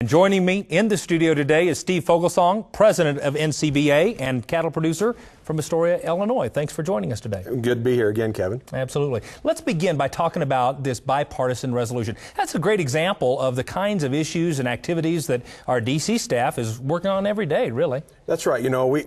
Joining me in the studio today is Steve Foglesong, president of NCBA and cattle producer from Astoria, Illinois. Thanks for joining us today. Good to be here again, Kevin. Absolutely. Let's begin by talking about this bipartisan resolution. That's a great example of the kinds of issues and activities that our D.C. staff is working on every day, really. That's right. You know, we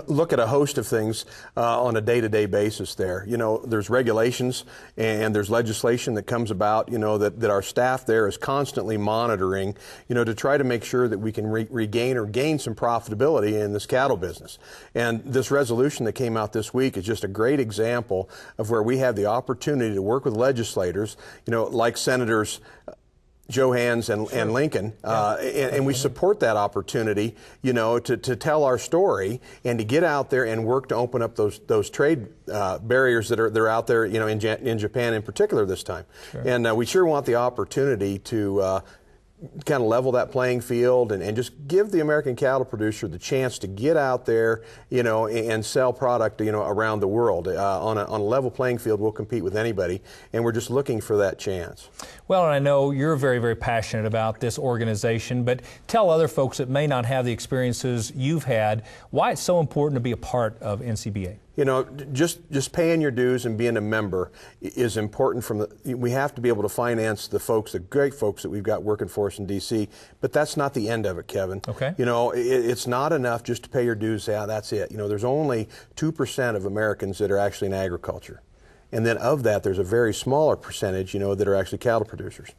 look at a host of things on a day-to-day basis there. You know, there's regulations and there's legislation that comes about, you know, that our staff there is constantly monitoring, you know, to try to make sure that we can regain or gain some profitability in this cattle business. And this resolution that came out this week is just a great example of where we have the opportunity to work with legislators, you know, like Senators Johans and Lincoln, and we support that opportunity, you know, to tell our story and to get out there and work to open up those trade barriers that are out there, you know, in Japan in particular this time. Sure. And we sure want the opportunity to kind of level that playing field and just give the American cattle producer the chance to get out there, you know, and sell product, you know, around the world. On a level playing field, we'll compete with anybody, and we're just looking for that chance. Well, and I know you're very, very passionate about this organization, but tell other folks that may not have the experiences you've had why it's so important to be a part of NCBA. You know, just paying your dues and being a member is important. We have to be able to finance the folks, the great folks that we've got working for us in D.C., but that's not the end of it, Kevin. Okay. You know, it's not enough just to pay your dues, yeah, that's it. You know, there's only 2% of Americans that are actually in agriculture. And then of that, there's a very smaller percentage, you know, that are actually cattle producers.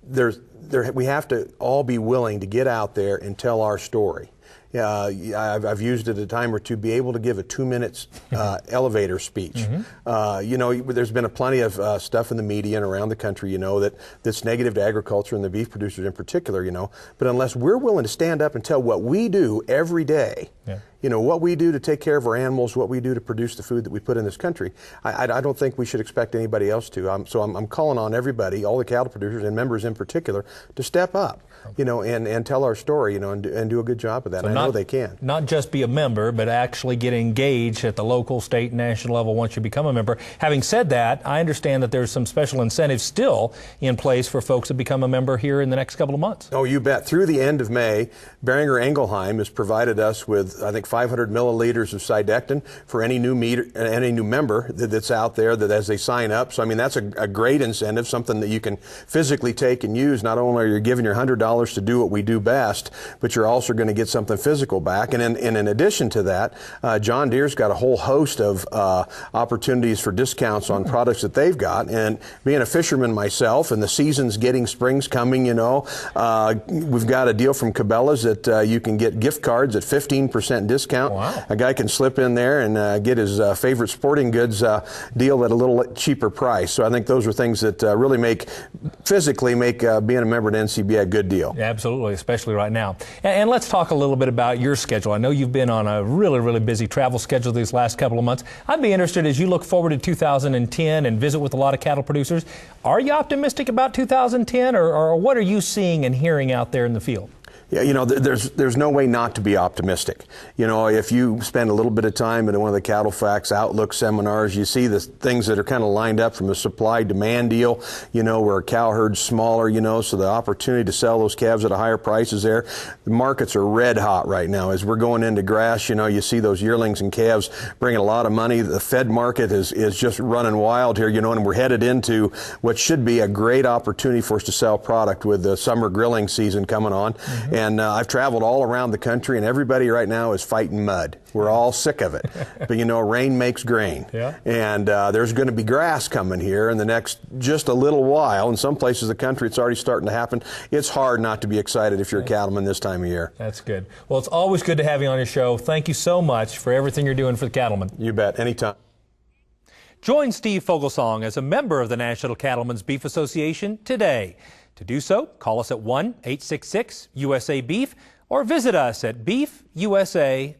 We have to all be willing to get out there and tell our story. I've used it a time or two, be able to give a 2-minute elevator speech. Mm-hmm. You know, there's been plenty of stuff in the media and around the country, you know, that's negative to agriculture and the beef producers in particular, you know. But unless we're willing to stand up and tell what we do every day, you know, what we do to take care of our animals, what we do to produce the food that we put in this country, I don't think we should expect anybody else to. So I'm calling on everybody, all the cattle producers and members in particular, to step up, you know, and tell our story, you know, and do a good job of that. So I know they can. Not just be a member, but actually get engaged at the local, state, and national level once you become a member. Having said that, I understand that there's some special incentives still in place for folks to become a member here in the next couple of months. Oh, you bet. Through the end of May, Boehringer Ingelheim has provided us with, I think, 500 milliliters of Sidectin for any new member that's out there that as they sign up. So, I mean, that's a great incentive, something that you can physically take and use. Not only are you giving your $100 to do what we do best, but you're also going to get something physical back. And in addition to that, John Deere's got a whole host of opportunities for discounts on products that they've got. And being a fisherman myself, and the season's getting, spring's coming, you know, we've got a deal from Cabela's that you can get gift cards at 15% discount. Wow. A guy can slip in there and get his favorite sporting goods deal at a little cheaper price. So I think those are things that really physically make being a member at NCBA a good deal. Yeah, absolutely, especially right now. And let's talk a little bit about your schedule. I know you've been on a really, really busy travel schedule these last couple of months. I'd be interested as you look forward to 2010 and visit with a lot of cattle producers. Are you optimistic about 2010, or what are you seeing and hearing out there in the field? Yeah, you know, there's no way not to be optimistic. You know, if you spend a little bit of time at one of the Cattle Facts Outlook seminars, you see the things that are kind of lined up from a supply-demand deal, you know, where a cow herd's smaller, you know, so the opportunity to sell those calves at a higher price is there. The markets are red hot right now. As we're going into grass, you know, you see those yearlings and calves bringing a lot of money. The fed market is just running wild here, you know, and we're headed into what should be a great opportunity for us to sell product with the summer grilling season coming on. Mm-hmm. And I've traveled all around the country, and everybody right now is fighting mud. We're all sick of it. But, you know, rain makes grain. Yeah. And there's going to be grass coming here in the next just a little while. In some places of the country, it's already starting to happen. It's hard not to be excited if you're a cattleman this time of year. That's good. Well, it's always good to have you on your show. Thank you so much for everything you're doing for the cattlemen. You bet. Anytime. Join Steve Foglesong as a member of the National Cattlemen's Beef Association today. To do so, call us at 1-866-USA-BEEF or visit us at beefusa.org.